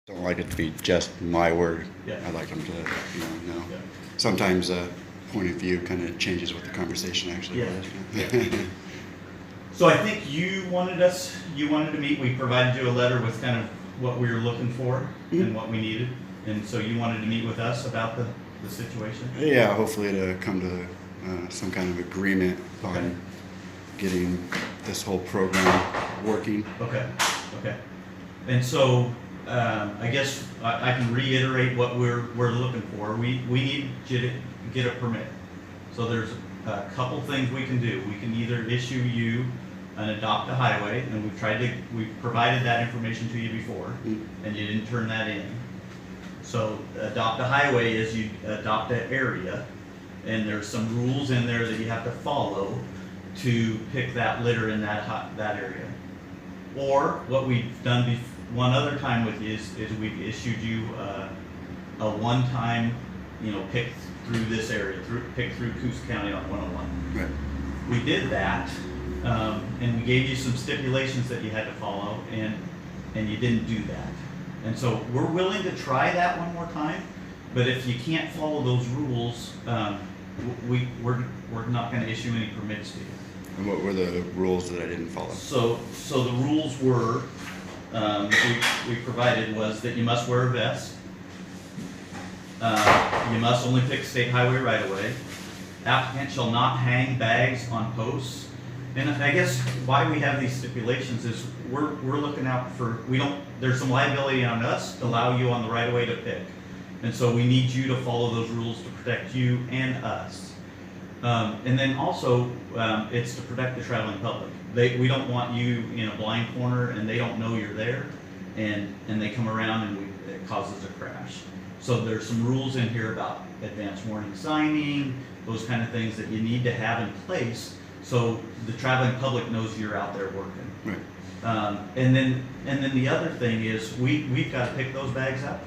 Don't like it to be just my word. Yeah. I like them to, know. Yeah. Sometimes point of view kind of changes what the conversation actually Yeah. was. So I think you wanted to meet, we provided you a letter with kind of what we were looking for and what we needed. And so you wanted to meet with us about the situation? Yeah, hopefully to come to some kind of agreement Okay. on getting this whole program working. Okay, okay. And so, I guess I can reiterate what we're looking for. We need you to get a permit. So there's a couple things we can do. We can either issue you an adopt a highway, and we've provided that information to you before, and you didn't turn that in. So adopt a highway is you adopt an area, and there's some rules in there that you have to follow to pick that litter in that area. Or what we've done one other time with you is we've issued you a one-time, pick through this area, pick through Coos County on 101. Right. We did that, and we gave you some stipulations that you had to follow, and you didn't do that. And so we're willing to try that one more time, but if you can't follow those rules, we're not going to issue any permits to you. And what were the rules that I didn't follow? So the rules were, we provided was that you must wear a vest. You must only pick state highway right of way. Applicant shall not hang bags on posts. And I guess why we have these stipulations is we're looking out for, there's some liability on us to allow you on the right of way to pick. And so we need you to follow those rules to protect you and us. And then also, it's to protect the traveling public. We don't want you in a blind corner and they don't know you're there, and they come around and it causes a crash. So there's some rules in here about advance warning signing, those kind of things that you need to have in place so the traveling public knows you're out there working. Right. And then the other thing is we've got to pick those bags up.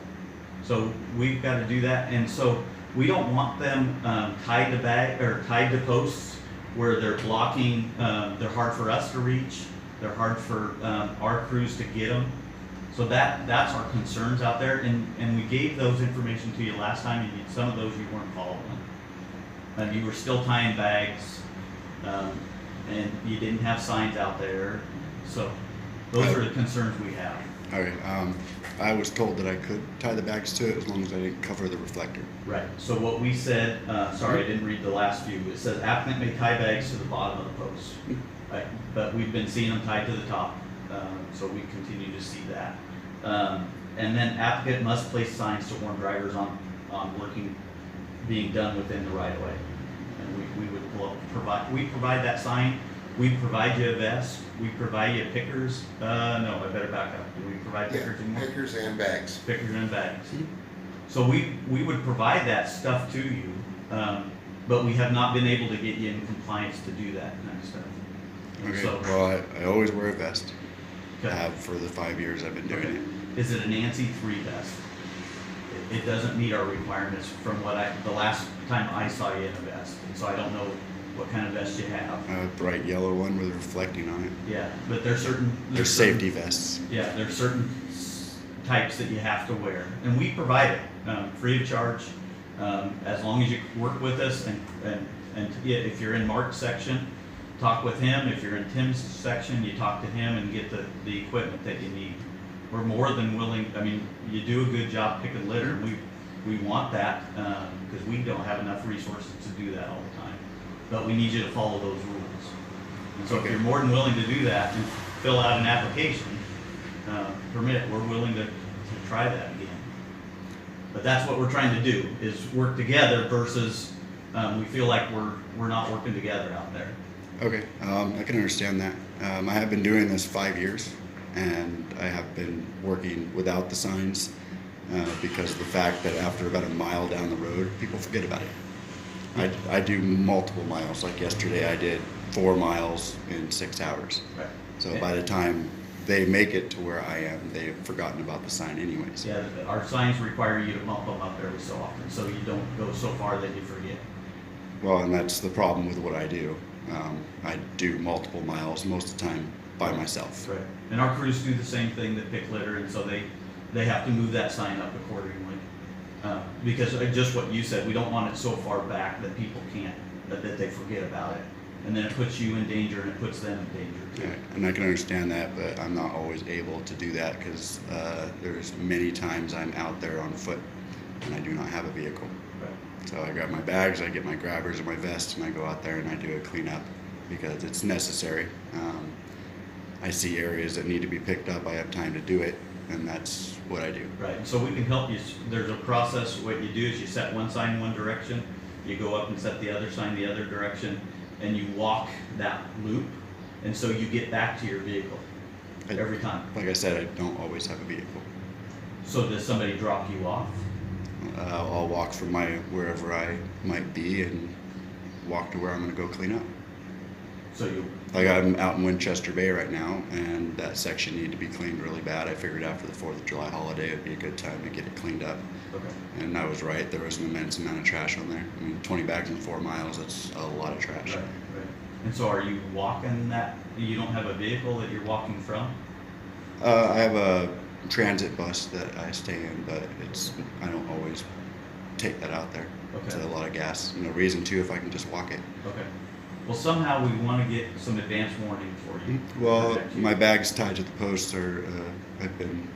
So we've got to do that, and so we don't want them tied to posts where they're blocking. They're hard for us to reach. They're hard for our crews to get them. So that's our concerns out there, and we gave those information to you last time, and some of those you weren't following. And you were still tying bags, and you didn't have signs out there. So those are the concerns we have. Okay. I was told that I could tie the bags to it as long as I didn't cover the reflector. Right, so what we said, sorry, I didn't read the last few. It says applicant may tie bags to the bottom of the post. Right, but we've been seeing them tied to the top, so we continue to see that. And then applicant must place signs to warn drivers on working being done within the right of way. And we would provide that sign. We provide you a vest. We provide you pickers. No, I better back up. Do we provide pickers anymore? Pickers and bags. Pickers and bags. So we would provide that stuff to you, but we have not been able to get you in compliance to do that kind of stuff. Okay. So, Well, I always wear a vest. I okay. have for the 5 years I've been doing Okay. it. Is it an ANSI 3 vest? It doesn't meet our requirements from the last time I saw you in a vest, and so I don't know what kind of vest you have. A bright yellow one with reflecting on it. Yeah, but there's certain. They're safety vests. Yeah, there's certain types that you have to wear, and we provide it free of charge, as long as you work with us, and yeah, if you're in Mark's section, talk with him. If you're in Tim's section, you talk to him and get the equipment that you need. We're more than willing. I mean, you do a good job picking litter. We want that because we don't have enough resources to do that all the time, but we need you to follow those rules. And so if you're more than willing to do that and fill out an application, permit, we're willing to try that again. But that's what we're trying to do, is work together versus we feel like we're not working together out there. Okay, I can understand that. I have been doing this 5 years, and I have been working without the signs because of the fact that after about a mile down the road, people forget about it. I do multiple miles. Like yesterday, I did 4 miles in 6 hours. Right. So by the time they make it to where I am, they've forgotten about the sign anyways. Yeah, our signs require you to bump them up every so often, so you don't go so far that you forget. Well, and that's the problem with what I do. I do multiple miles most of the time by myself. Right. And our crews do the same thing that pick litter, and so they have to move that sign up accordingly. Because just what you said, we don't want it so far back that people can't, that they forget about it. And then it puts you in danger and it puts them in danger too. Right. And I can understand that, but I'm not always able to do that because there's many times I'm out there on foot and I do not have a vehicle. Right. So I grab my bags, I get my grabbers and my vest, and I go out there and I do a cleanup because it's necessary. I see areas that need to be picked up, I have time to do it, and that's what I do. Right, and so we can help you. There's a process. What you do is you set one sign one direction, you go up and set the other sign the other direction, and you walk that loop, and so you get back to your vehicle every time. Like I said, I don't always have a vehicle. So does somebody drop you off? I'll walk from wherever I might be and walk to where I'm going to go clean up. So you, Like I'm out in Winchester Bay right now, and that section needed to be cleaned really bad. I figured after the 4th of July holiday, it'd be a good time to get it cleaned up. okay, And I was right. There was an immense amount of trash on there. I mean, 20 bags in 4 miles, that's a lot of trash. right. And so are you walking that, you don't have a vehicle that you're walking from? I have a transit bus that I stay in, but I don't always take that out there. It's Okay. a lot of gas. No reason to if I can just walk it. Okay. Well, somehow we want to get some advance warning for you. Well, Protect you. my bags tied to the posts have been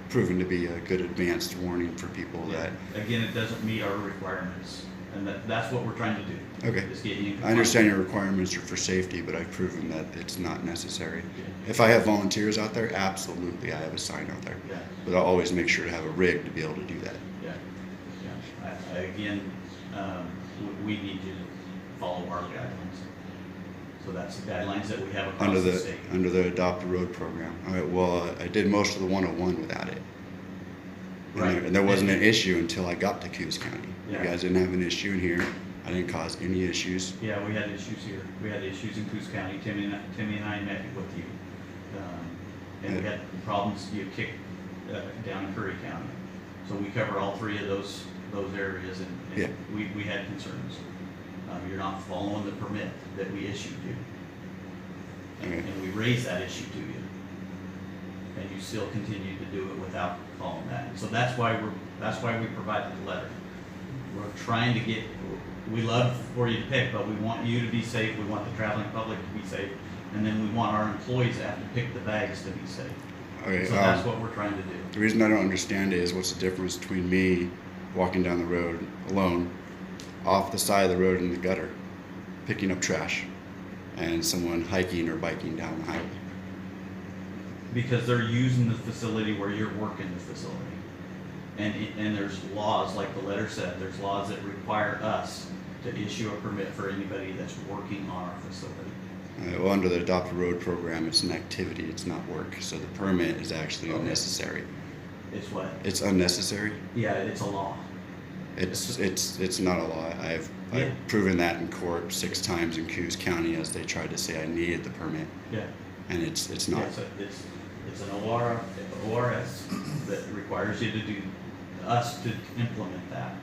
proven to be a good advanced warning for people Yeah. that. Again, it doesn't meet our requirements, and that's what we're trying to do. Okay. Is get you in I understand compliance. your requirements are for safety, but I've proven that it's not necessary. Yeah. If I have volunteers out there, absolutely, I have a sign out there. Yeah, But I'll always make sure to have a rig to be able to do that. yeah, yeah. Again, we need you to follow our guidelines. So that's the guidelines that we have across Under the the state. under the Adopt a Road program. All right. Well, I did most of the 101 without it. And Right. there wasn't an issue until I got to Coos County. Yeah. You guys didn't have an issue in here. I didn't cause any issues. Yeah, we had issues here. We had issues in Coos County. Timmy and I met with you. And we had problems you kicked down in Curry County. So we cover all 3 of those areas, and Yeah. we had concerns. You're not following the permit that we issued you. Okay. And we raised that issue to you. And you still continue to do it without following that. So that's why we provided the letter. We're trying to get, we love for you to pick, but we want you to be safe, we want the traveling public to be safe, and then we want our employees that have to pick the bags to be safe. Okay. So that's what we're trying to do. The reason I don't understand it is what's the difference between me walking down the road alone, off the side of the road in the gutter, picking up trash, and someone hiking or biking down the highway. Because they're using the facility where you're working the facility. And there's laws, like the letter said, there's laws that require us to issue a permit for anybody that's working on our facility. Well, under the Adopt a Road program, it's an activity, it's not work. So the permit is actually Okay. unnecessary. It's what? It's unnecessary. Yeah, it's a law. It's not a law. I've Yeah. proven that in court 6 times in Coos County as they tried to say I needed the permit, Yeah. and it's not. Yeah, it's an ORS that requires you to do, us to implement that.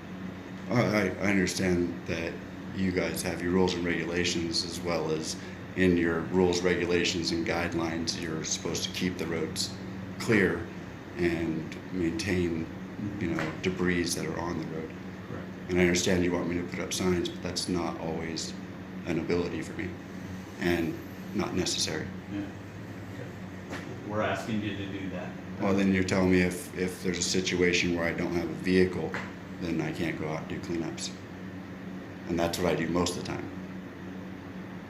I understand that you guys have your rules and regulations as well as in your rules, regulations, and guidelines, you're supposed to keep the roads clear and maintain, debris that are on the road. Right. And I understand you want me to put up signs, but that's not always an ability for me and not necessary. Yeah. Okay. We're asking you to do that. Well, then you're telling me if there's a situation where I don't have a vehicle, then I can't go out and do cleanups. And that's what I do most of the time.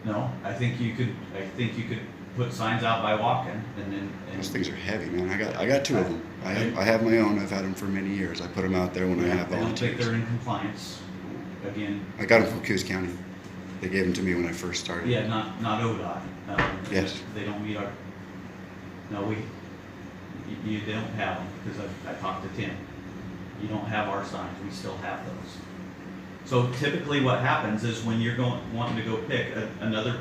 No, I think you could put signs out by walking and Those things are heavy, man. I got 2 of them. I have my own. I've had them for many years. I put them out there when I have I don't think volunteers. they're in compliance. Again, I got them from Coos County. They gave them to me when I first started. yeah, not ODOT. Yes. They don't meet our, no, you don't have them, because I talked to Tim. You don't have our signs, we still have those. So typically what happens is when you're wanting to go pick another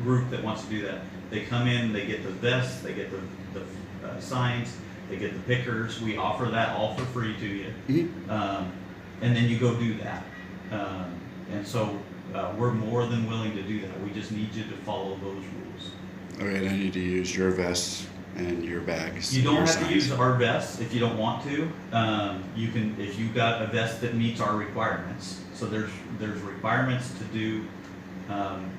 group that wants to do that, they come in, they get the vests, they get the signs, they get the pickers, we offer that all for free to you. Mhm. And then you go do that. And so we're more than willing to do that, we just need you to follow those rules. Okay, and I need to use your vests and your bags. You don't your have to signs. use our vests if you don't want to. You can, if you've got a vest that meets our requirements. So there's requirements to do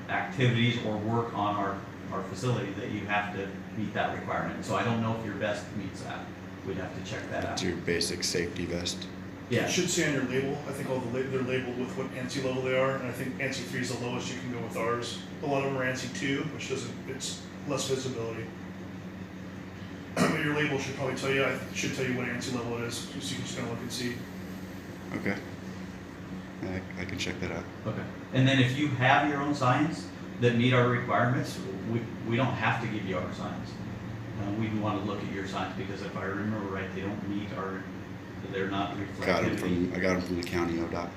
activities or work on our facility that you have to meet that requirement. So I don't know if your vest meets that. We'd have to check that out. It's your basic safety vest. Yeah. It should say on your label, I think all they're labeled with what ANSI level they are, and I think ANSI 3 is the lowest you can go with ours. A lot of them are ANSI 2, which it's less visibility. But your label should probably tell you, it should tell you what ANSI level it is, so you can just kind of look and see. Okay. I can check that out. Okay. And then if you have your own signs that meet our requirements, we don't have to give you our signs. We want to look at your signs because if I remember right, they don't meet they're not reflective. I got them from the county ODOT.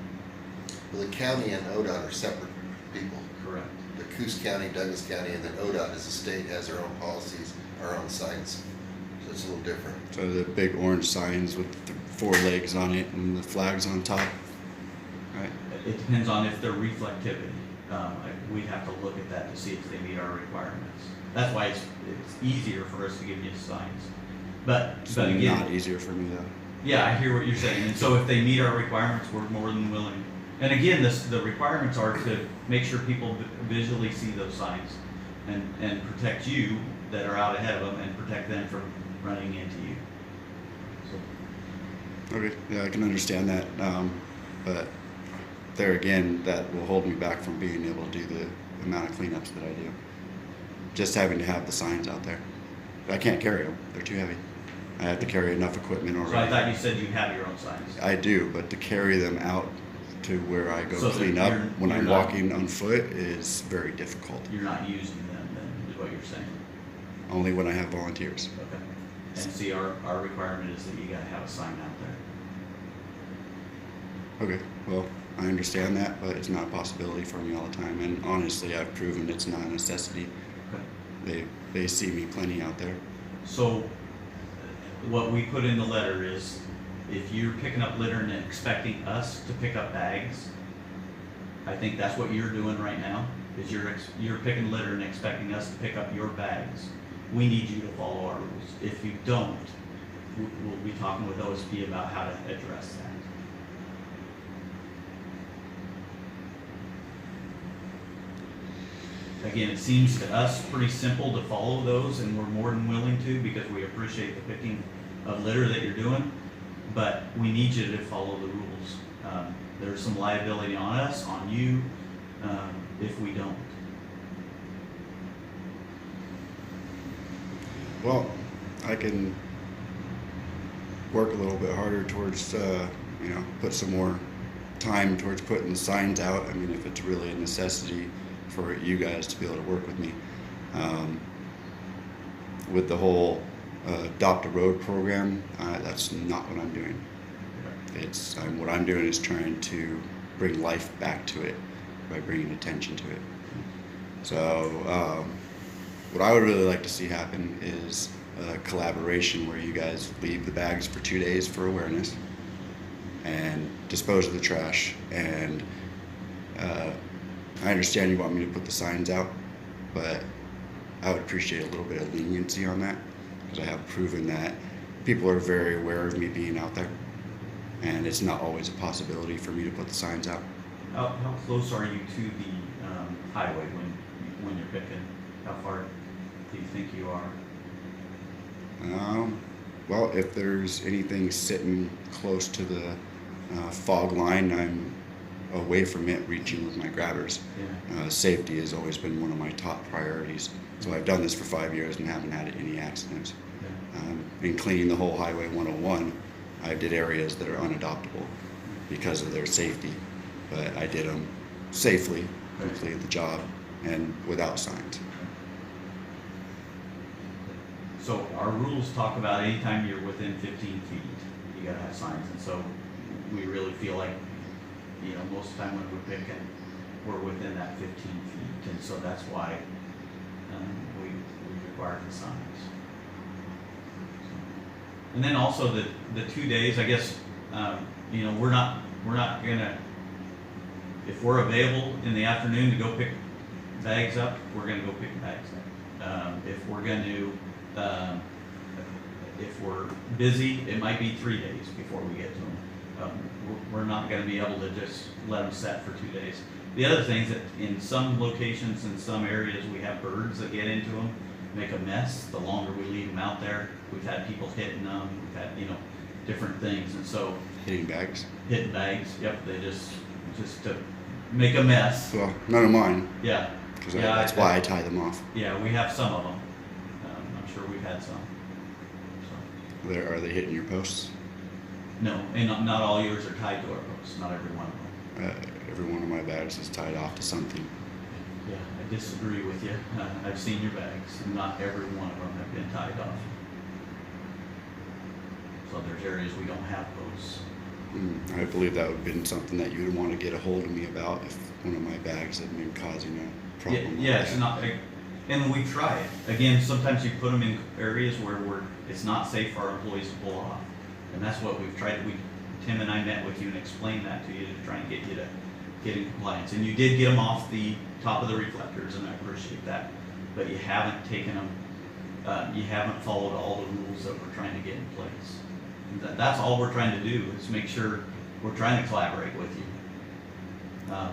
Well, the county and ODOT are separate people. Correct. The Coos County, Douglas County, and then ODOT as a state has their own policies, our own signs. So it's a little different. So the big orange signs with the 4 legs on it and the flags on top. Right. It depends on if they're reflectivity. We'd have to look at that to see if they meet our requirements. That's why it's easier for us to give you signs. But It's again, not easier for me though. yeah, I hear what you're saying. And so if they meet our requirements, we're more than willing. And again, the requirements are to make sure people visually see those signs and protect you that are out ahead of them and protect them from running into you. So, Okay, yeah, I can understand that, but there again, that will hold me back from being able to do the amount of cleanups that I do. Just having to have the signs out there. I can't carry them, they're too heavy. I have to carry enough equipment already. so I thought you said you have your own signs. I do, but to carry them out to where I go So clean up when you're I'm not- walking on foot is very difficult. You're not using them then, is what you're saying. Only when I have volunteers. Okay. And see, our requirement is that you gotta have a sign out there. Okay, well, I understand that, but it's not a possibility for me all the time. And honestly, I've proven it's not a necessity. Okay. They see me plenty out there. So, what we put in the letter is, if you're picking up litter and expecting us to pick up bags, I think that's what you're doing right now, is you're picking litter and expecting us to pick up your bags. We need you to follow our rules. If you don't, we'll be talking with OSP about how to address that. Again, it seems to us pretty simple to follow those, and we're more than willing to because we appreciate the picking of litter that you're doing, but we need you to follow the rules. There's some liability on us, on you, if we don't. Well, I can work a little bit harder towards, put some more time towards putting the signs out. I mean, if it's really a necessity for you guys to be able to work with me. With the whole Adopt a Road program, that's not what I'm doing. What I'm doing is trying to bring life back to it by bringing attention to it. So, what I would really like to see happen is a collaboration where you guys leave the bags for 2 days for awareness and dispose of the trash. And I understand you want me to put the signs out, but I would appreciate a little bit of leniency on that because I have proven that people are very aware of me being out there, and it's not always a possibility for me to put the signs out. How close are you to the highway when you're picking? How far do you think you are? Well, if there's anything sitting close to the fog line, I'm away from it, reaching with my grabbers. Yeah. Safety has always been one of my top priorities. So I've done this for 5 years and haven't had any accidents. Yeah. In cleaning the whole Highway 101, I did areas that are unadoptable because of their safety, but I did them safely, completed the job, and without signs. So our rules talk about anytime you're within 15 feet, you gotta have signs. And so we really feel like, most of the time when we're picking, we're within that 15 feet. And so that's why we require the signs. And then also the 2 days, I guess, we're not gonna, if we're available in the afternoon to go pick bags up, we're gonna go pick bags up. If we're gonna Um, if we're busy, it might be 3 days before we get to them. We're not gonna be able to just let them set for 2 days. The other thing is that in some locations, in some areas, we have birds that get into them, make a mess. The longer we leave them out there, we've had people hitting them, we've had, different things. And so Hitting bags. hitting bags, yep, they just to make a mess. Well, none of mine, Yeah. because Yeah, that's why I tie them off. Yeah, we have some of them. I'm sure we've had some. So, Are they hitting your posts? no, and not all yours are tied to our posts, not every one of them. Every one of my bags is tied off to something. Yeah, I disagree with you. I've seen your bags, and not every one of them have been tied off. So there's areas we don't have posts. I believe that would have been something that you would want to get a hold of me about if one of my bags had been causing a problem. Yeah, like it's that. not, and we try it. Again, sometimes you put them in areas where it's not safe for our employees to pull off. And that's what we've tried, Tim and I met with you and explained that to you to try and get you to get in compliance. And you did get them off the top of the reflectors, and I appreciate that. But you haven't taken them, you haven't followed all the rules that we're trying to get in place. And that's all we're trying to do, is make sure we're trying to collaborate with you.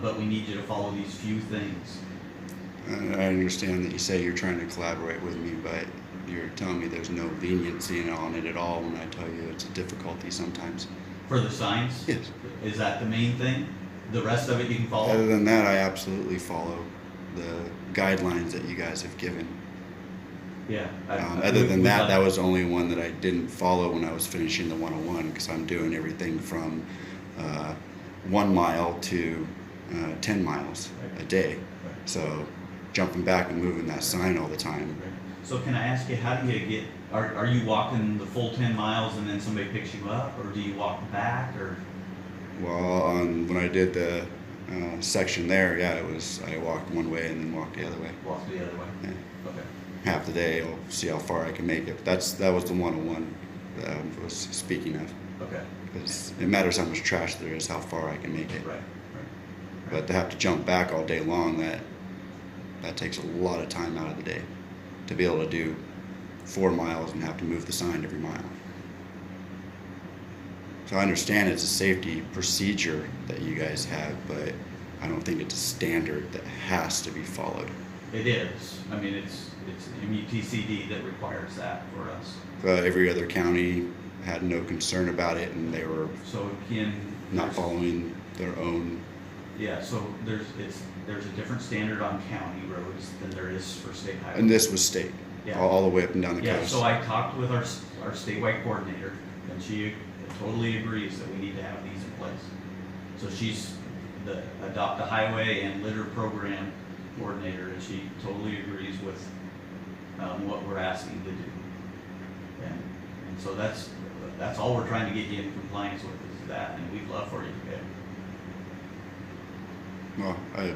But we need you to follow these few things. I understand that you say you're trying to collaborate with me, but you're telling me there's no leniency on it at all when I tell you it's a difficulty sometimes. For the signs? Yes. Is that the main thing? The rest of it you can follow? Other than that, I absolutely follow the guidelines that you guys have given. Yeah. Other than that, that was the only one that I didn't follow when I was finishing the 101, because I'm doing everything from 1 mile to 10 miles a day. So jumping back and moving that sign all the time. So can I ask you, how do you get, are you walking the full 10 miles and then somebody picks you up, or do you walk back, or? Well, when I did the section there, yeah, I walked one way and then walked the other way. Walk the other way? Yeah. Okay. Half the day, I'll see how far I can make it. That was the 101 that I was speaking of. Okay. Because it matters how much trash there is, how far I can make it. Right. But to have to jump back all day long, that takes a lot of time out of the day. To be able to do 4 miles and have to move the sign every mile. So I understand it's a safety procedure that you guys have, but I don't think it's a standard that has to be followed. It is. I mean, it's MUTCD that requires that for us. Every other county had no concern about it, and they were So again. not there's- following their own. Yeah, so there's a different standard on county roads than there is for state highways. And this was state, Yeah. all the way up and down the Yeah, coast. so I talked with our statewide coordinator, and she totally agrees that we need to have these in place. So she's the Adopt a Highway and Litter Program coordinator, and she totally agrees with what we're asking to do. And so that's all we're trying to get you in compliance with, is that, and we'd love for you to get it. Well, I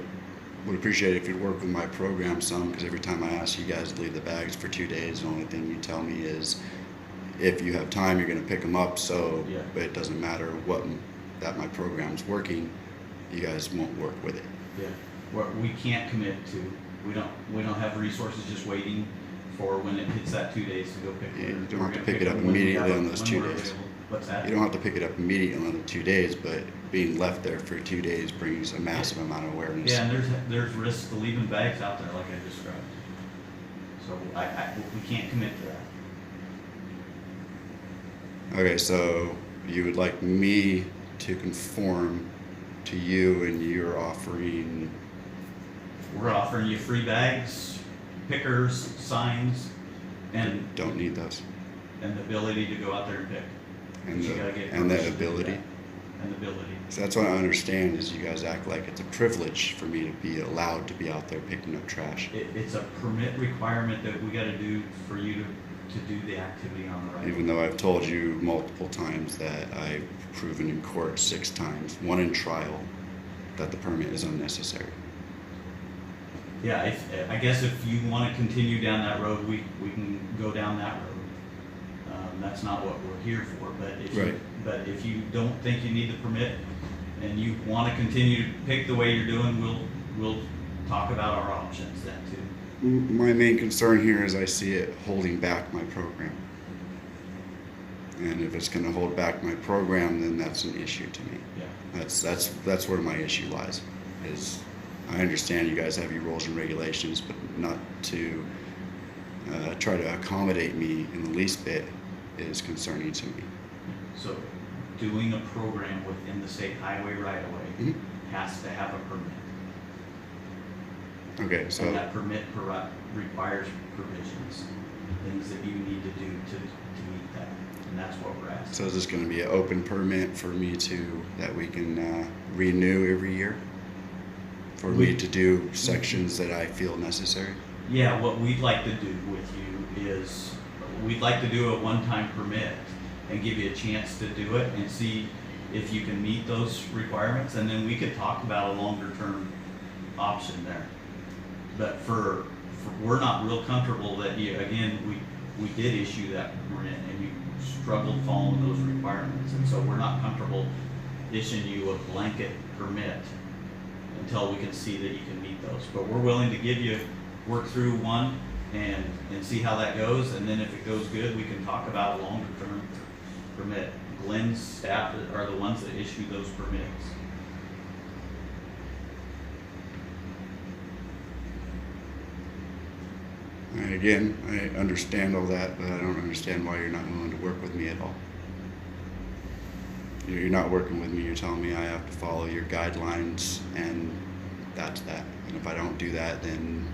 would appreciate it if you'd work with my program some, because every time I ask you guys to leave the bags for 2 days, the only thing you tell me is if you have time, you're going to pick them up. So, Yeah. but it doesn't matter that my program's working, you guys won't work with it. Yeah, we can't commit to, we don't have resources just waiting for when it hits that 2 days to go pick it. You don't We're have to gonna pick it it up when we immediately have on it, those when 2 we're days. available. What's that? You don't have to pick it up immediately on the 2 days, but being left there for 2 days brings a massive amount of awareness. Yeah, and there's risks to leaving bags out there like I described. So we can't commit to that. Okay, so you would like me to conform to you, and you're offering. We're offering you free bags, pickers, signs, and Don't need those. the ability to go out there and pick. And But you gotta get the permission to do ability. that. And the ability. So that's what I understand is you guys act like it's a privilege for me to be allowed to be out there picking up trash. It's a permit requirement that we gotta do for you to do the activity on the right. Even though I've told you multiple times that I've proven in court 6 times, 1 in trial, that the permit is unnecessary. Yeah, I guess if you wanna continue down that road, we can go down that road. That's not what we're here for, Right. but if you don't think you need the permit and you wanna continue to pick the way you're doing, we'll talk about our options then too. My main concern here is I see it holding back my program. And if it's gonna hold back my program, then that's an issue to me. Yeah. That's where my issue lies, is I understand you guys have your rules and regulations, but not to try to accommodate me in the least bit is concerning to me. So doing a program within the state highway right of way Mhm. has to have a permit. Okay, And so, that permit requires provisions, things that you need to do to meet that. And that's what we're asking. so is this gonna be an open permit for me to, that we can renew every year? For me to do sections that I feel necessary? Yeah, what we'd like to do with you is, we'd like to do a one-time permit and give you a chance to do it and see if you can meet those requirements, and then we could talk about a longer-term option there. But we're not real comfortable that you, again, we did issue that permit and you struggled following those requirements, and so we're not comfortable issuing you a blanket permit until we can see that you can meet those. But we're willing to give you, work through one and see how that goes, and then if it goes good, we can talk about a longer term permit. Glenn's staff are the ones that issue those permits. And again, I understand all that, but I don't understand why you're not willing to work with me at all. You're not working with me, you're telling me I have to follow your guidelines, and that's that. And if I don't do that, then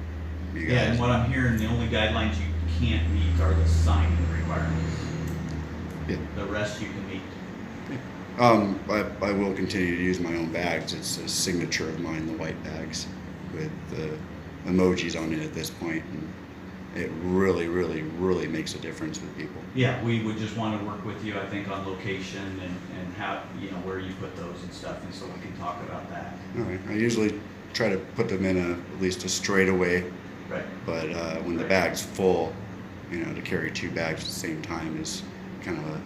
you Yeah, and guys, what I'm hearing, the only guidelines you can't meet are the signing requirements. yeah. The rest you can meet. I will continue to use my own bags. It's a signature of mine, the white bags with the emojis on it at this point, and it really, really, really makes a difference with people. Yeah, we would just want to work with you, I think, on location and how, where you put those and stuff, and so we can talk about that. All right. I usually try to put them in at least a straightaway, Right. but when the Right. bag's full, to carry two bags at the same time is kind of a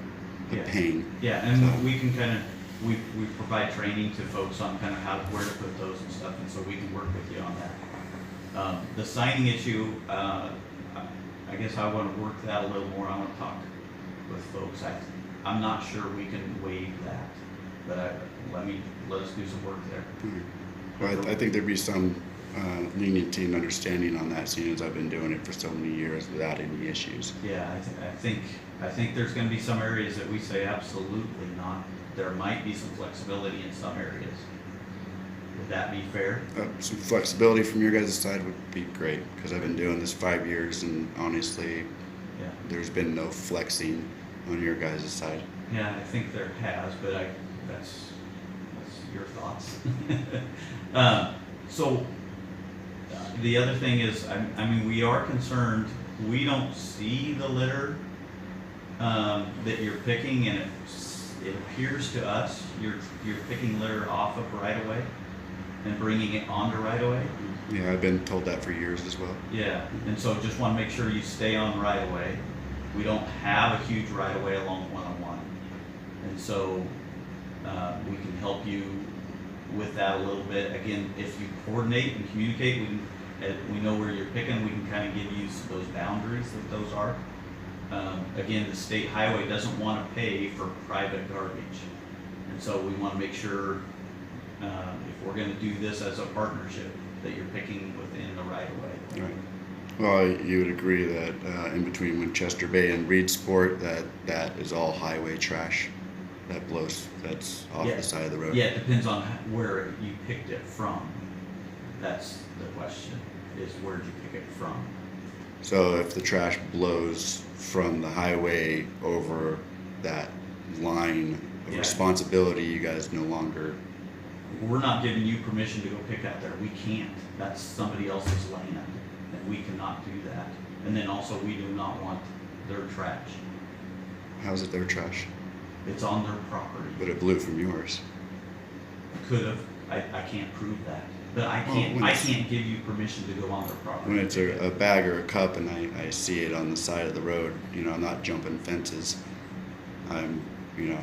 Yeah. pain. Yeah, and So- we can kind of, we provide training to folks on kind of where to put those and stuff, and so we can work with you on that. The signing issue, I guess I want to work that a little more. I want to talk with folks. I'm not sure we can waive that, but let us do some work there. Well, I think there'd be some leniency and understanding on that, seeing as I've been doing it for so many years without any issues. Yeah, I think there's gonna be some areas that we say absolutely not. There might be some flexibility in some areas. Would that be fair? Some flexibility from your guys' side would be great, because I've been doing this 5 years, and honestly, Yeah. there's been no flexing on your guys' side. Yeah, I think there has, but that's your thoughts. So, the other thing is, I mean, we are concerned, we don't see the litter, that you're picking, and it appears to us, you're picking litter off of right of way and bringing it onto right of way. Yeah, I've been told that for years as well. Yeah, and so just wanna make sure you stay on right of way. We don't have a huge right of way along 101. And so, we can help you with that a little bit. Again, if you coordinate and communicate, we know where you're picking, we can kinda give you those boundaries that those are. Again, the state highway doesn't wanna pay for private garbage. And so we wanna make sure, if we're gonna do this as a partnership, that you're picking within the right of way. Right. Well, you would agree that in between Winchester Bay and Reedsport, that is all highway trash that blows, that's off Yeah. the side of the road. Yeah, it depends on where you picked it from. That's the question, is where'd you pick it from? So if the trash blows from the highway over that line of Yeah. responsibility, you guys no longer, We're not giving you permission to go pick out there. We can't. That's somebody else's land, and we cannot do that. And then also, we do not want their trash. how's it their trash? It's on their property. But it blew from yours. Could have. I can't prove that. But I Well, can't. when I it's- can't give you permission to go on their property. When it's a bag or a cup and I see it on the side of the road, I'm not jumping fences. I'm,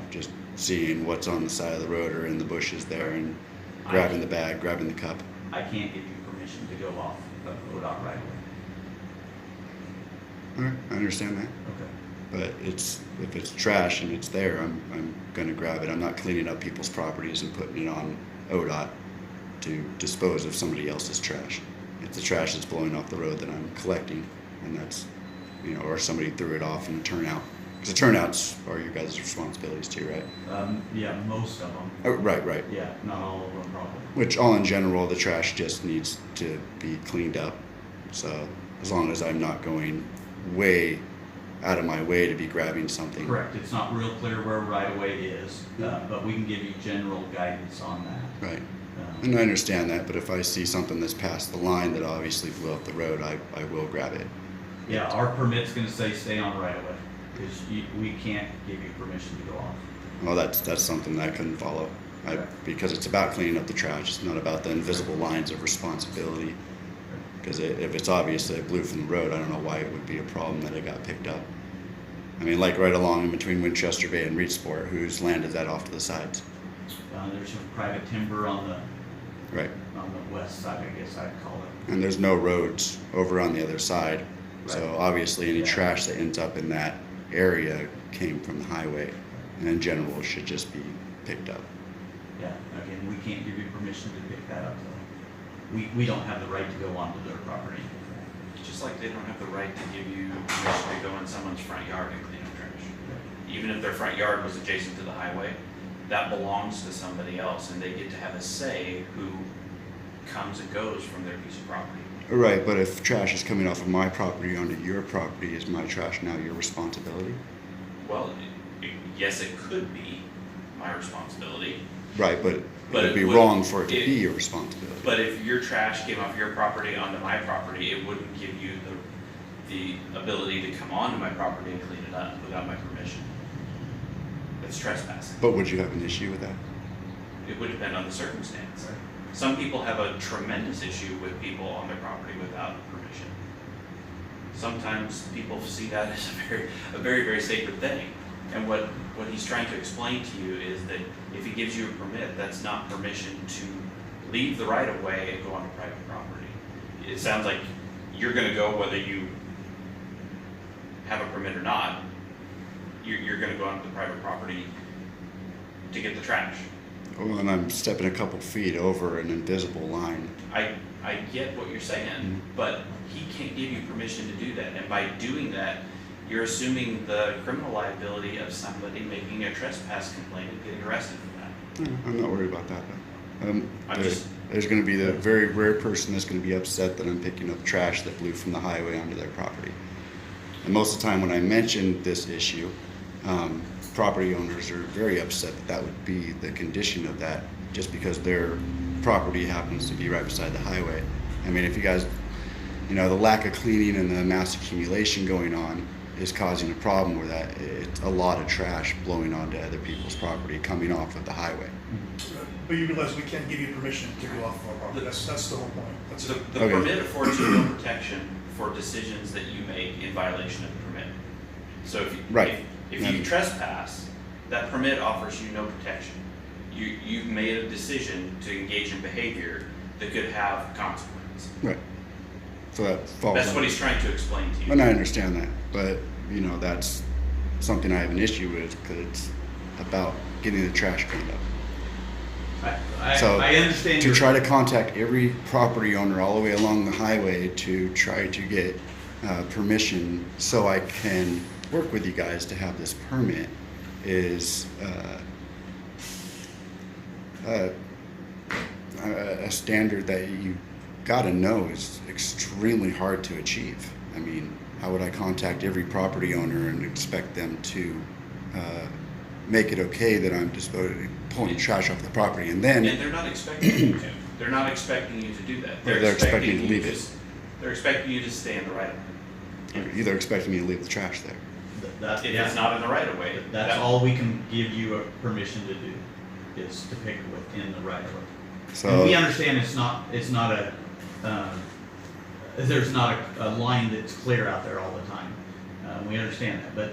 just seeing what's on the side of the road or in the bushes there and grabbing the bag, grabbing the cup. I can't give you permission to go off of ODOT right away. Okay, I understand that. Okay. But if it's trash and it's there, I'm gonna grab it. I'm not cleaning up people's properties and putting it on ODOT to dispose of somebody else's trash. If the trash is blowing off the road that I'm collecting, and that's, or somebody threw it off in a turnout. Because the turnouts are your guys' responsibilities too, right? Yeah, most of them. Oh, right. Yeah, not all of them probably. Which all in general, the trash just needs to be cleaned up. So as long as I'm not going way out of my way to be grabbing something. Correct. It's not real clear where right of way is, but we can give you general guidance on that. Right. Um, And I understand that, but if I see something that's past the line that obviously blew up the road, I will grab it. Yeah, our permit's gonna say stay on right of way, because we can't give you permission to go off. Well, that's something that I couldn't follow. Because it's about cleaning up the trash. It's not about the invisible lines of responsibility. Because if it's obvious that it blew from the road, I don't know why it would be a problem that it got picked up. I mean, like right along in between Winchester Bay and Reedsport, whose land is that off to the sides? There's some private timber on the Right. west side, I guess I'd call it. And there's no roads over on the other side. So Right. obviously any Yeah. trash that ends up in that area came from the highway. And in general, should just be picked up. Yeah, again, we can't give you permission to pick that up, though. We don't have the right to go onto their property. Just like they don't have the right to give you permission to go in someone's front yard and clean up trash. Even if their front yard was adjacent to the highway, that belongs to somebody else and they get to have a say who comes and goes from their piece of property. Right, but if trash is coming off of my property onto your property, is my trash now your responsibility? Well, yes, it could be my responsibility, Right, but But it'd it be would- wrong for it to it- be your responsibility. but if your trash came off your property onto my property, it wouldn't give you the ability to come onto my property and clean it up without my permission. It's trespassing. But would you have an issue with that? It would depend on the circumstance. Some people have a tremendous issue with people on their property without permission. Sometimes people see that as a very, very sacred thing. And what he's trying to explain to you is that if he gives you a permit, that's not permission to leave the right of way and go onto private property. It sounds like you're gonna go whether you have a permit or not. You're gonna go onto the private property to get the trash. Well, and I'm stepping a couple feet over an invisible line. I get what you're saying, but he can't give you permission to do that. And by doing that, you're assuming the criminal liability of somebody making a trespass complaint and getting arrested for that. I'm not worried about that. Though. I'm just- There's going to be the very rare person that's going to be upset that I'm picking up trash that blew from the highway onto their property. And most of the time when I mention this issue, property owners are very upset that that would be the condition of that just because their property happens to be right beside the highway. I mean, if you guys, the lack of cleaning and the mass accumulation going on is causing a problem where that it's a lot of trash blowing onto other people's property coming off of the highway. But you realize we can't give you permission to go off of our property. That's the whole point. That's So it. the Okay. permit affords you no protection for decisions that you make in violation of the permit. So Right. if you trespass, that permit offers you no protection. You've made a decision to engage in behavior that could have consequences. Right. So that falls. That's under- what he's trying to explain to you. And I understand that, but that's something I have an issue with because it's about getting the trash cleaned up. So I understand to your. try to contact every property owner all the way along the highway to try to get permission so I can work with you guys to have this permit is a standard that you got to know is extremely hard to achieve. I mean, how would I contact every property owner and expect them to make it okay that I'm pulling trash off the property and then And they're not expecting you to. They're not expecting you to do that. They're expecting you to leave it. They're expecting you to stay in the right of way. You're either expecting me to leave the trash there. That, If yeah, it's not in the right of way, that's all we can give you a permission to do, is to pick within the right of way. So And we understand it's not there's not a line that's clear out there all the time. We understand that, but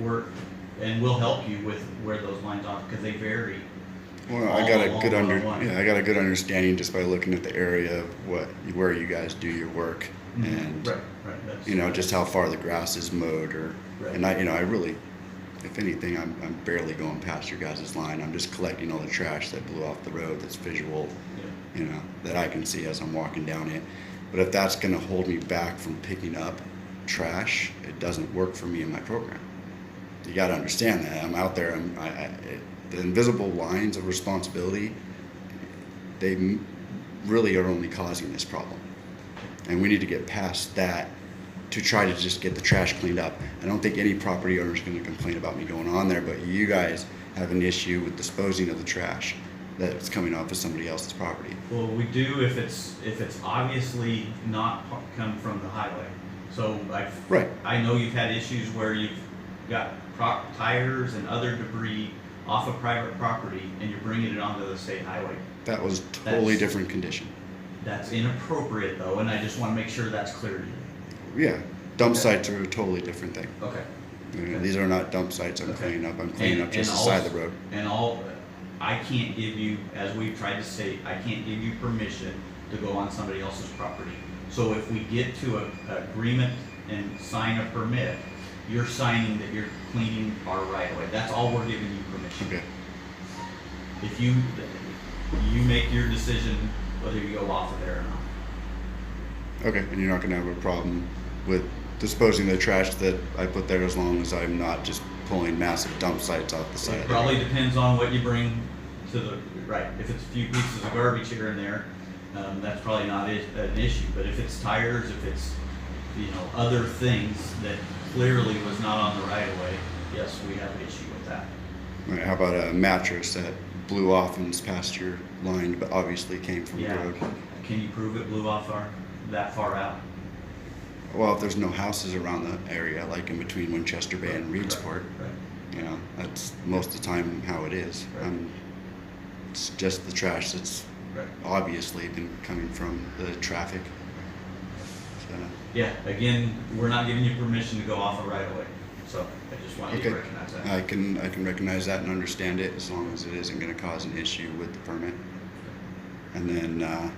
we'll help you with where those lines are, because they vary. well, I got a all good along the line. I got a good understanding just by looking at the area of where you guys do your work. and Right, that's. you know, just how far the grass is mowed, or Right. and I really, if anything, I'm barely going past your guys' line. I'm just collecting all the trash that blew off the road that's visual, Yeah. you know, that I can see as I'm walking down it. But if that's going to hold me back from picking up trash, it doesn't work for me in my program. You got to understand that. I'm out there. The invisible lines of responsibility, really are only causing this problem. And we need to get past that to try to just get the trash cleaned up. I don't think any property owner is going to complain about me going on there, but you guys have an issue with disposing of the trash that's coming off of somebody else's property. Well, we do if it's obviously not come from the highway. So Right. I know you've had issues where you've got tires and other debris off of private property and you're bringing it onto the state highway. That was totally That's- different condition. That's inappropriate though, and I just want to make sure that's clear to you. Yeah, dump Okay. sites are a totally different thing. Okay. You know, Okay. these are not dump sites I'm Okay. cleaning up. I'm cleaning up just the and side of also- the road. And I can't give you, as we've tried to state, I can't give you permission to go on somebody else's property. So if we get to a agreement and sign a permit, you're signing that you're cleaning our right of way. That's all we're giving you permission. Okay. If you make your decision whether you go off of there or not. Okay, and you're not gonna have a problem with disposing of the trash that I put there as long as I'm not just pulling massive dump sites off the side It of the probably road. depends on what you bring to the, right, if it's a few pieces of garbage here and there, that's probably not an issue, but if it's tires, if it's, you know, other things that clearly was not on the right of way, yes, we have an issue with that. All right, how about a mattress that blew off and was past your line, but obviously came from the Yeah, road? can you prove it blew off that far out? Well, if there's no houses around the area, like in between Winchester Bay and Reedsport, Right, you know, that's most of the time how it is. Right. It's just the trash that's right. obviously been coming from the traffic. So, Yeah, again, we're not giving you permission to go off a right of way, so I just want you to okay, recognize that. I can recognize that and understand it as long as it isn't going to cause an issue with the permit. And then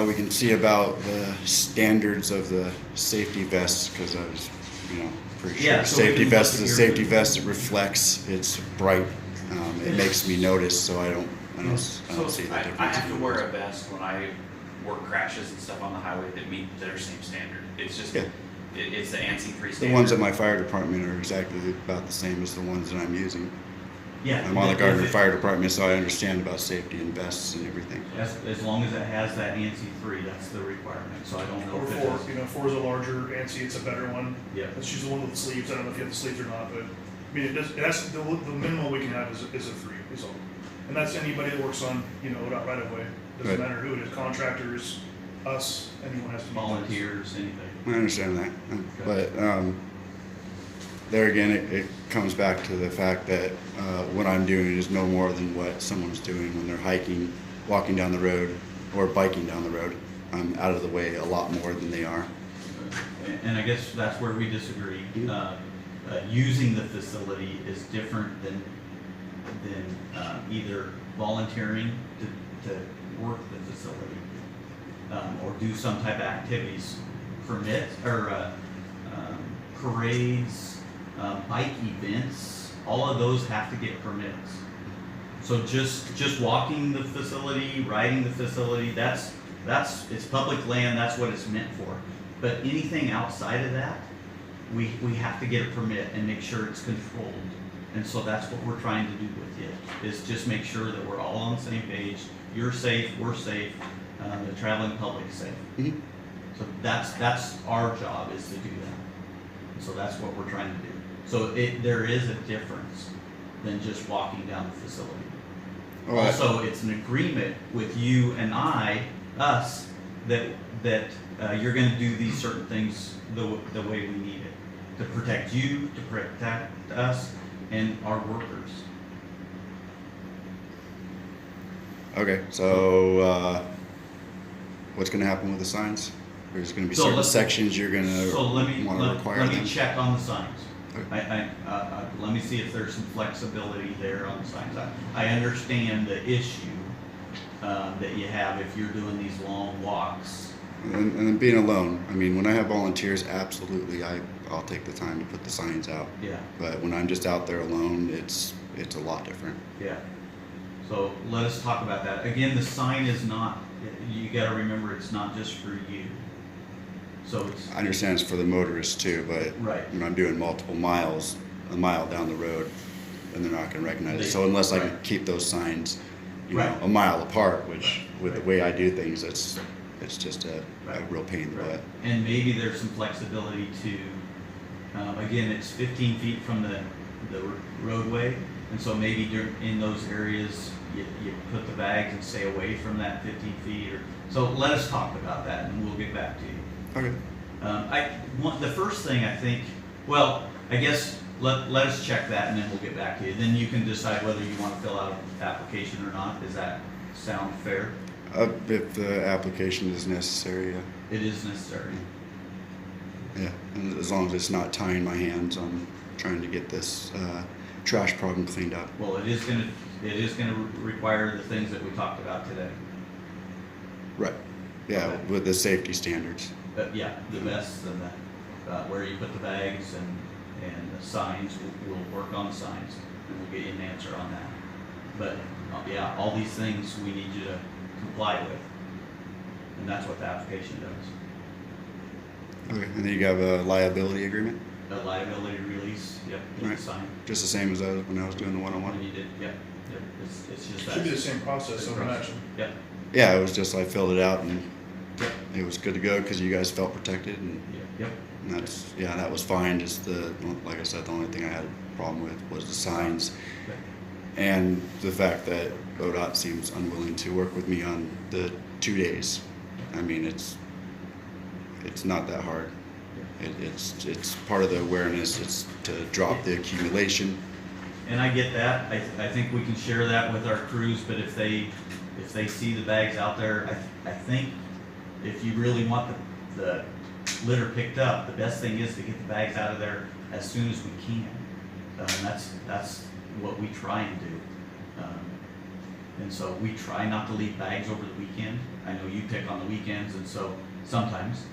we can see about the standards of the safety vests, because I was, you know, pretty sure Yeah, so we safety can vest look is at a your- safety vest. It reflects. It's bright. It makes me notice, so I don't see the I difference. have to wear a vest when I work crashes and stuff on the highway that meet their same standard. It's just, Yeah. it's the ANSI 3 The standard. ones at my fire department are exactly about the same as the ones that I'm using. Yeah. I'm on the if Gardner it- Fire Department, so I understand about safety and vests and everything. As long as it has that ANSI 3, that's the requirement, so I don't know Or if it four, does. you know, four is a larger ANSI, it's a better one. Yeah. Let's use the one with the sleeves, I don't know if you have the sleeves or not, but, I mean, the minimum we can have is a 3, is all. And that's anybody that works on, you know, right away, doesn't Right. matter who it is, contractors, us, anyone has to. use those. Volunteers, anything. I understand that, but there again, it comes back to the fact that what I'm doing is no more than what someone's doing when they're hiking, walking down the road, or biking down the road. I'm out of the way a lot more than they are. And I guess that's where we disagree. Using the facility is different than either volunteering to work the facility or do some type of activities, permits or parades, bike events. All of those have to get permits. So just walking the facility, riding the facility, that's it's public land. That's what it's meant for. But anything outside of that, we have to get a permit and make sure it's controlled. And so that's what we're trying to do with you, is just make sure that we're all on the same page. You're safe, we're safe, the traveling public's safe. Mhm. So that's our job, is to do that. And so that's what we're trying to do. So there is a difference than just walking down the facility. All right. Also, it's an agreement with you and us, that you're gonna do these certain things the way we need it, to protect you, to protect us, and our workers. Okay, so what's going to happen with the signs? There's going to be So certain let's- sections you're going So let to me, want to require let me them. check on the signs. Okay. Let me see if there's some flexibility there on the signs. I understand the issue that you have if you're doing these long walks And then being alone, I mean, when I have volunteers, absolutely, I'll take the time to put the signs out. Yeah, But when I'm just out there alone, it's a lot different. yeah. So let us talk about that. Again, the sign is not, you gotta remember, it's not just for you. So it's, I understand it's for the motorists too, but right, when I'm doing multiple miles, a mile down the road, then they're not gonna recognize it. They- So unless I can right. keep those signs, you know, Right. a mile apart, which with the Right. way I do things, it's just a Right. real pain in the right. butt. And maybe there's some flexibility to, again, it's 15 feet from the roadway. And so maybe in those areas, you put the bags and stay away from that 15 feet or, so let us talk about that and we'll get back to you. Okay. The first thing I think, well, I guess let us check that and then we'll get back to you. Then you can decide whether you want to fill out an application or not. Does that sound fair? If the application is necessary, It is necessary. yeah. And as long as it's not tying my hands on trying to get this trash problem cleaned up. Well, it is gonna require the things that we talked about today. Right. Yeah, Okay. with the safety standards. But yeah, the vests and where you put the bags and the signs, we'll work on the signs and we'll get you an answer on that. But yeah, all these things we need you to comply with. And that's what the application does. Okay. And then you have a liability agreement, A liability release, yep, you Right. sign. just the same as when I was doing the When one-on-one. you did, yep, it's just that. Should be the same process, I would imagine. Yep, Yeah, it was just I filled it out and yep, it was good to go because you guys felt protected and yep, that's, yeah, that was fine. Just like I said, the only thing I had a problem with was the signs yep. and the fact that ODOT seems unwilling to work with me on the 2 days. I mean, it's not that hard. It's part of the awareness. It's to drop the accumulation. And I get that, I think we can share that with our crews, but if they see the bags out there, I think if you really want the litter picked up, the best thing is to get the bags out of there as soon as we can. And that's what we try and do. And so we try not to leave bags over the weekend. I know you pick on the weekends and so sometimes,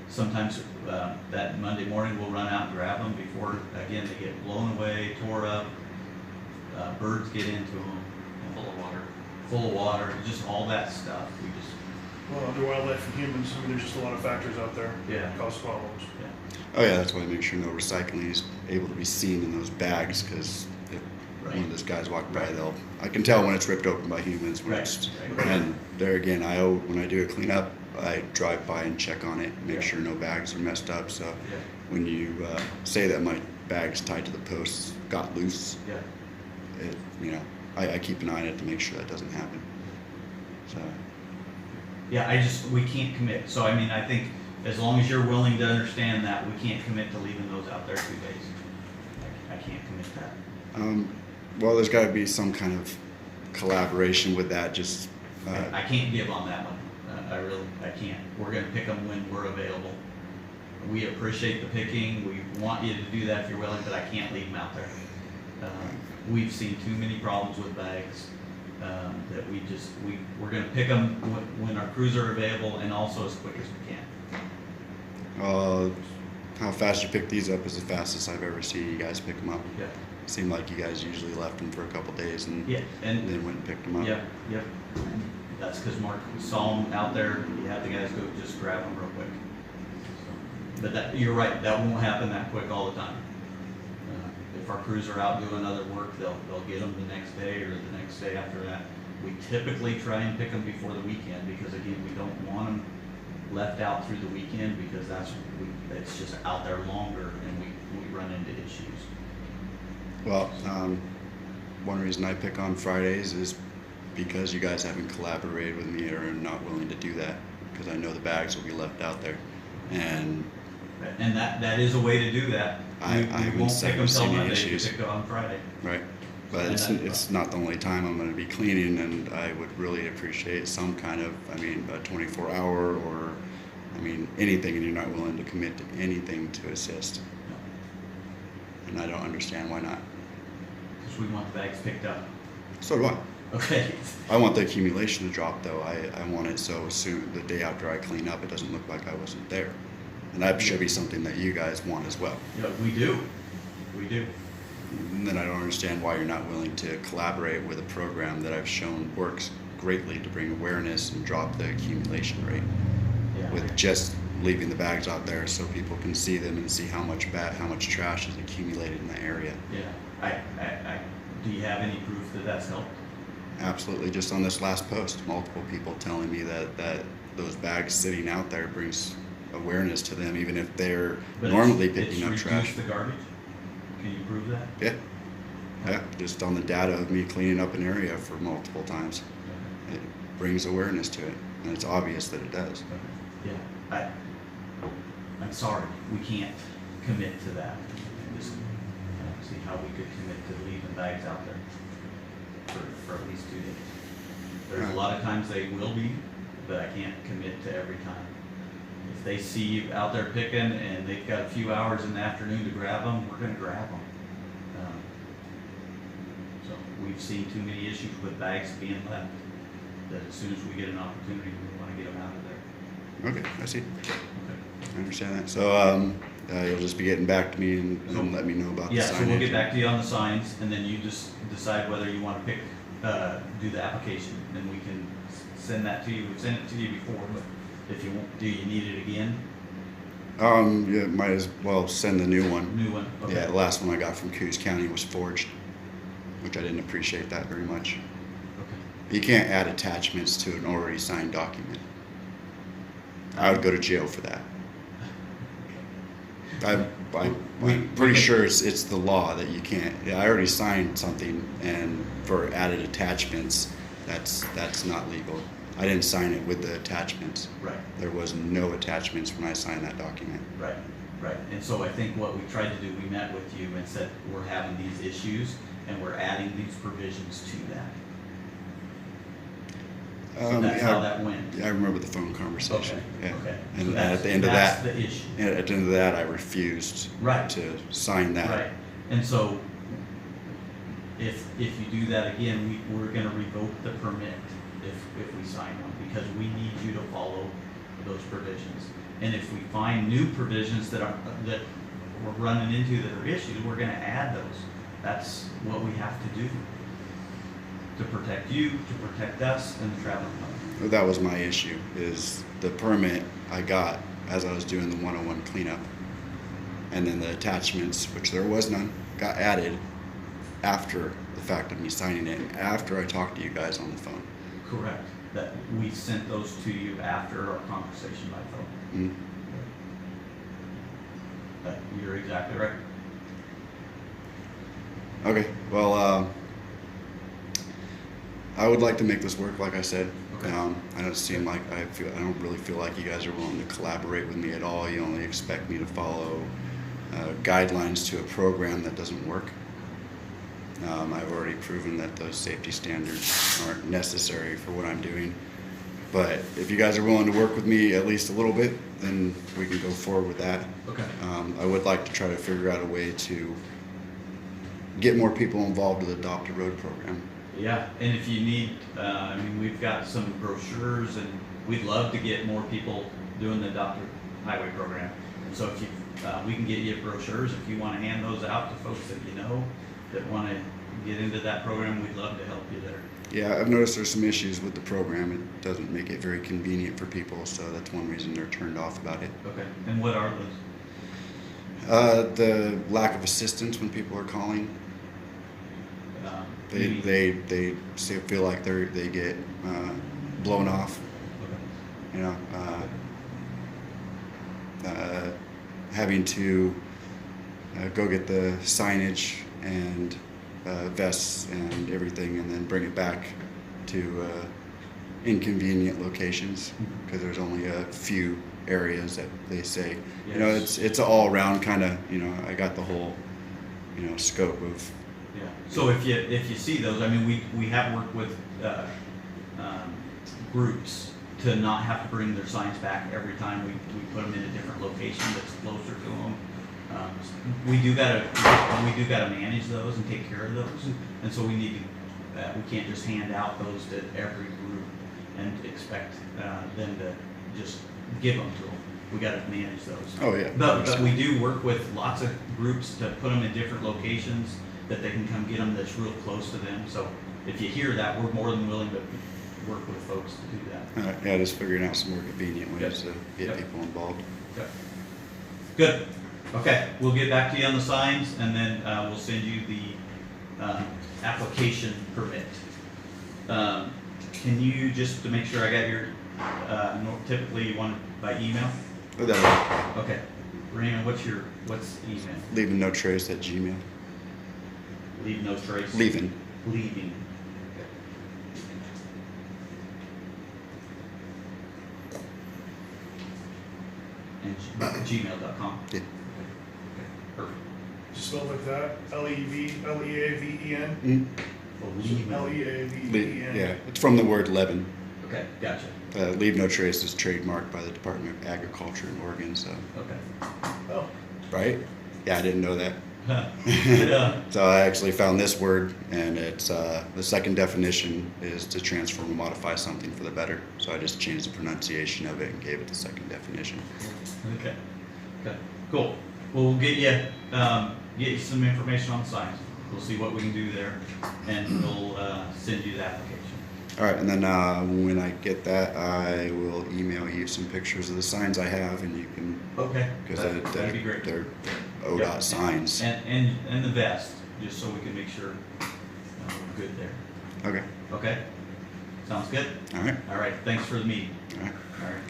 sometimes that Monday morning we'll run out and grab them before, again, they get blown away, tore up, birds get into them, full of water, just all that stuff. We just, Well, under wildlife and humans, I mean, there's just a lot of factors out there Yeah. that cause problems. yeah, Oh yeah, that's why I make sure no recycling is able to be seen in those bags because if Right. one of those guys walk by, I can tell when it's ripped open by humans. When Right, it's, right. And there again, when I do a cleanup, I drive by and check on it, make Yeah. sure no bags are messed up. So yeah, when you say that my bag's tied to the posts got loose, yeah. I keep an eye on it to make sure that doesn't happen. So Yeah, we can't commit. So I mean, I think as long as you're willing to understand that, we can't commit to leaving those out there 2 days. I can't commit that. well, there's got to be some kind of collaboration with that. Just I can't give on that one. I can't. We're gonna pick them when we're available. We appreciate the picking. We want you to do that if you're willing, but I can't leave them out there. We've seen too many problems with bags, that we're gonna pick them when our crews are available and also as quick as we can. how fast you pick these up is the fastest I've ever seen you guys pick them up. Yeah, It seemed like you guys usually left them for a couple days and yeah, and then went and picked them up. Yep, yep. That's because Mark saw them out there, he had the guys go just grab them real quick. But you're right, that won't happen that quick all the time. If our crews are out doing other work, they'll get them the next day or the next day after that. We typically try and pick them before the weekend because again, we don't want them left out through the weekend because it's just out there longer and we run into issues. Well, one reason I pick on Fridays is because you guys haven't collaborated with me or are not willing to do that because I know the bags will be left out there. And And that is a way to do that. I We haven't won't pick them seen till any Monday, we issues. pick it on Friday. right, but And it's not the only time I'm going to be cleaning, and I would really appreciate some kind of, a 24-hour or, anything, and you're not willing to commit to anything to assist, and I don't understand why not. Because we want the bags picked up. So do I. Okay, I want the accumulation to drop though. I want it so soon, the day after I clean up, it doesn't look like I wasn't there. And that should be something that you guys want as well. yeah, we do, we do. And then I don't understand why you're not willing to collaborate with a program that I've shown works greatly to bring awareness and drop the accumulation rate. Yeah. With just leaving the bags out there so people can see them and see how much trash is accumulated in the area. Yeah, do you have any proof that that's helped? Absolutely, just on this last post, multiple people telling me that those bags sitting out there brings awareness to them, even if they're But normally it's picking up reduced trash. the garbage? Can you prove that? Yeah, just on the data of me cleaning up an area for multiple times, it brings awareness to it, and it's obvious that it does. Yeah, I'm sorry, we can't commit to that. Just see how we could commit to leaving bags out there for at least 2 days. There's a lot of times they will be, but I can't commit to every time. If they see you out there picking and they've got a few hours in the afternoon to grab them, we're gonna grab them. So we've seen too many issues with bags being left, that as soon as we get an opportunity, we wanna get them out of there. Okay, I see. Okay. I understand that. So you'll just be getting back to me and let me know about the Yeah, signage. so we'll get back to you on the signs, and then you just decide whether you wanna pick, do the application, and we can send that to you. We've sent it to you before, but if you want, do you need it again? Yeah, might as well send the new one. New one? Okay. Yeah, the last one I got from Coos County was forged, which I didn't appreciate that very much. Okay. You can't add attachments to an already signed document. I would go to jail for that. I'm pretty sure it's the law that you can't. Yeah, I already signed something, and for added attachments, that's not legal. I didn't sign it with the attachments. Right, There was no attachments when I signed that document. right, right. And so I think what we tried to do, we met with you and said, we're having these issues, and we're adding these provisions to that. So that's how that went. Yeah, I remember the phone conversation. Okay, Yeah. okay. And So at the end of that, that's the issue. at the end of that, I refused Right. to sign that. Right, and so if you do that again, we're gonna revoke the permit if we sign one, because we need you to follow those provisions. And if we find new provisions that we're running into that are issues, we're gonna add those. That's what we have to do to protect you, to protect us, and the traveling public. That was my issue, is the permit I got as I was doing the 101 cleanup. And then the attachments, which there was none, got added after the fact of me signing it, after I talked to you guys on the phone. Correct, that we sent those to you after our conversation by phone. Mm. But you're exactly right. Okay, well, I would like to make this work, like I said. Okay. I don't really feel like you guys are willing to collaborate with me at all. You only expect me to follow guidelines to a program that doesn't work. I've already proven that those safety standards aren't necessary for what I'm doing. But if you guys are willing to work with me at least a little bit, then we can go forward with that. Okay. I would like to try to figure out a way to get more people involved with the Adopt a Road program. Yeah, and if you need, I mean, we've got some brochures, and we'd love to get more people doing the Adopt a Highway program. And so if you, we can get you brochures, if you wanna hand those out to folks that you know that wanna get into that program, we'd love to help you there. Yeah, I've noticed there's some issues with the program. It doesn't make it very convenient for people, so that's one reason they're turned off about it. Okay, and what are those? The lack of assistance when people are calling. Maybe- They feel like they get blown off. Okay. You know, having to go get the signage and vests and everything, and then bring it back to inconvenient locations, because there's only a few areas that they say. You know, Yes. it's all around kind of. You know, I got the whole scope of. Yeah, so if you see those, I mean, we have worked with groups to not have to bring their signs back every time we put them in a different location that's closer to them. We do gotta manage those and take care of those, and so we need we can't just hand out those to every group and expect them to just give them to them. We gotta manage those. Oh, yeah. But we do work with lots of groups to put them in different locations that they can come get them that's real close to them. So if you hear that, we're more than willing to work with folks to do that. Yeah, just figuring out some more convenient ways Yep. to get Yep. people involved. Okay. Good. Okay, we'll get back to you on the signs and then we'll send you the application permit. Can you, just to make sure I got your, typically you want it by email? Oh, that Okay. Raymond, what's email? leaving no trace at Gmail. Leave no trace? Leaving. Leaving. And gmail.com? Yeah. Okay, perfect. Just spelled like that, Leaven, Leaving. Leaven. Yeah, it's from the word leaven. Okay, gotcha. Leave no trace is trademarked by the Department of Agriculture in Oregon, so, Okay. Oh, right? Yeah, I didn't know that. Yeah. So I actually found this word, and it's the second definition is to transform or modify something for the better. So I just changed the pronunciation of it and gave it the second definition. Okay. Okay. Cool. Well, we'll get you some information on the signs. We'll see what we can do there, and we'll send you the application. All right, and then when I get that, I will email you some pictures of the signs I have, and you can, Okay. because That'd be great. they're ODOT Yep. signs. And the vest, just so we can make sure we're good there. Okay, Okay? Sounds good? all right, All right. Thanks for the meeting. all right. All right.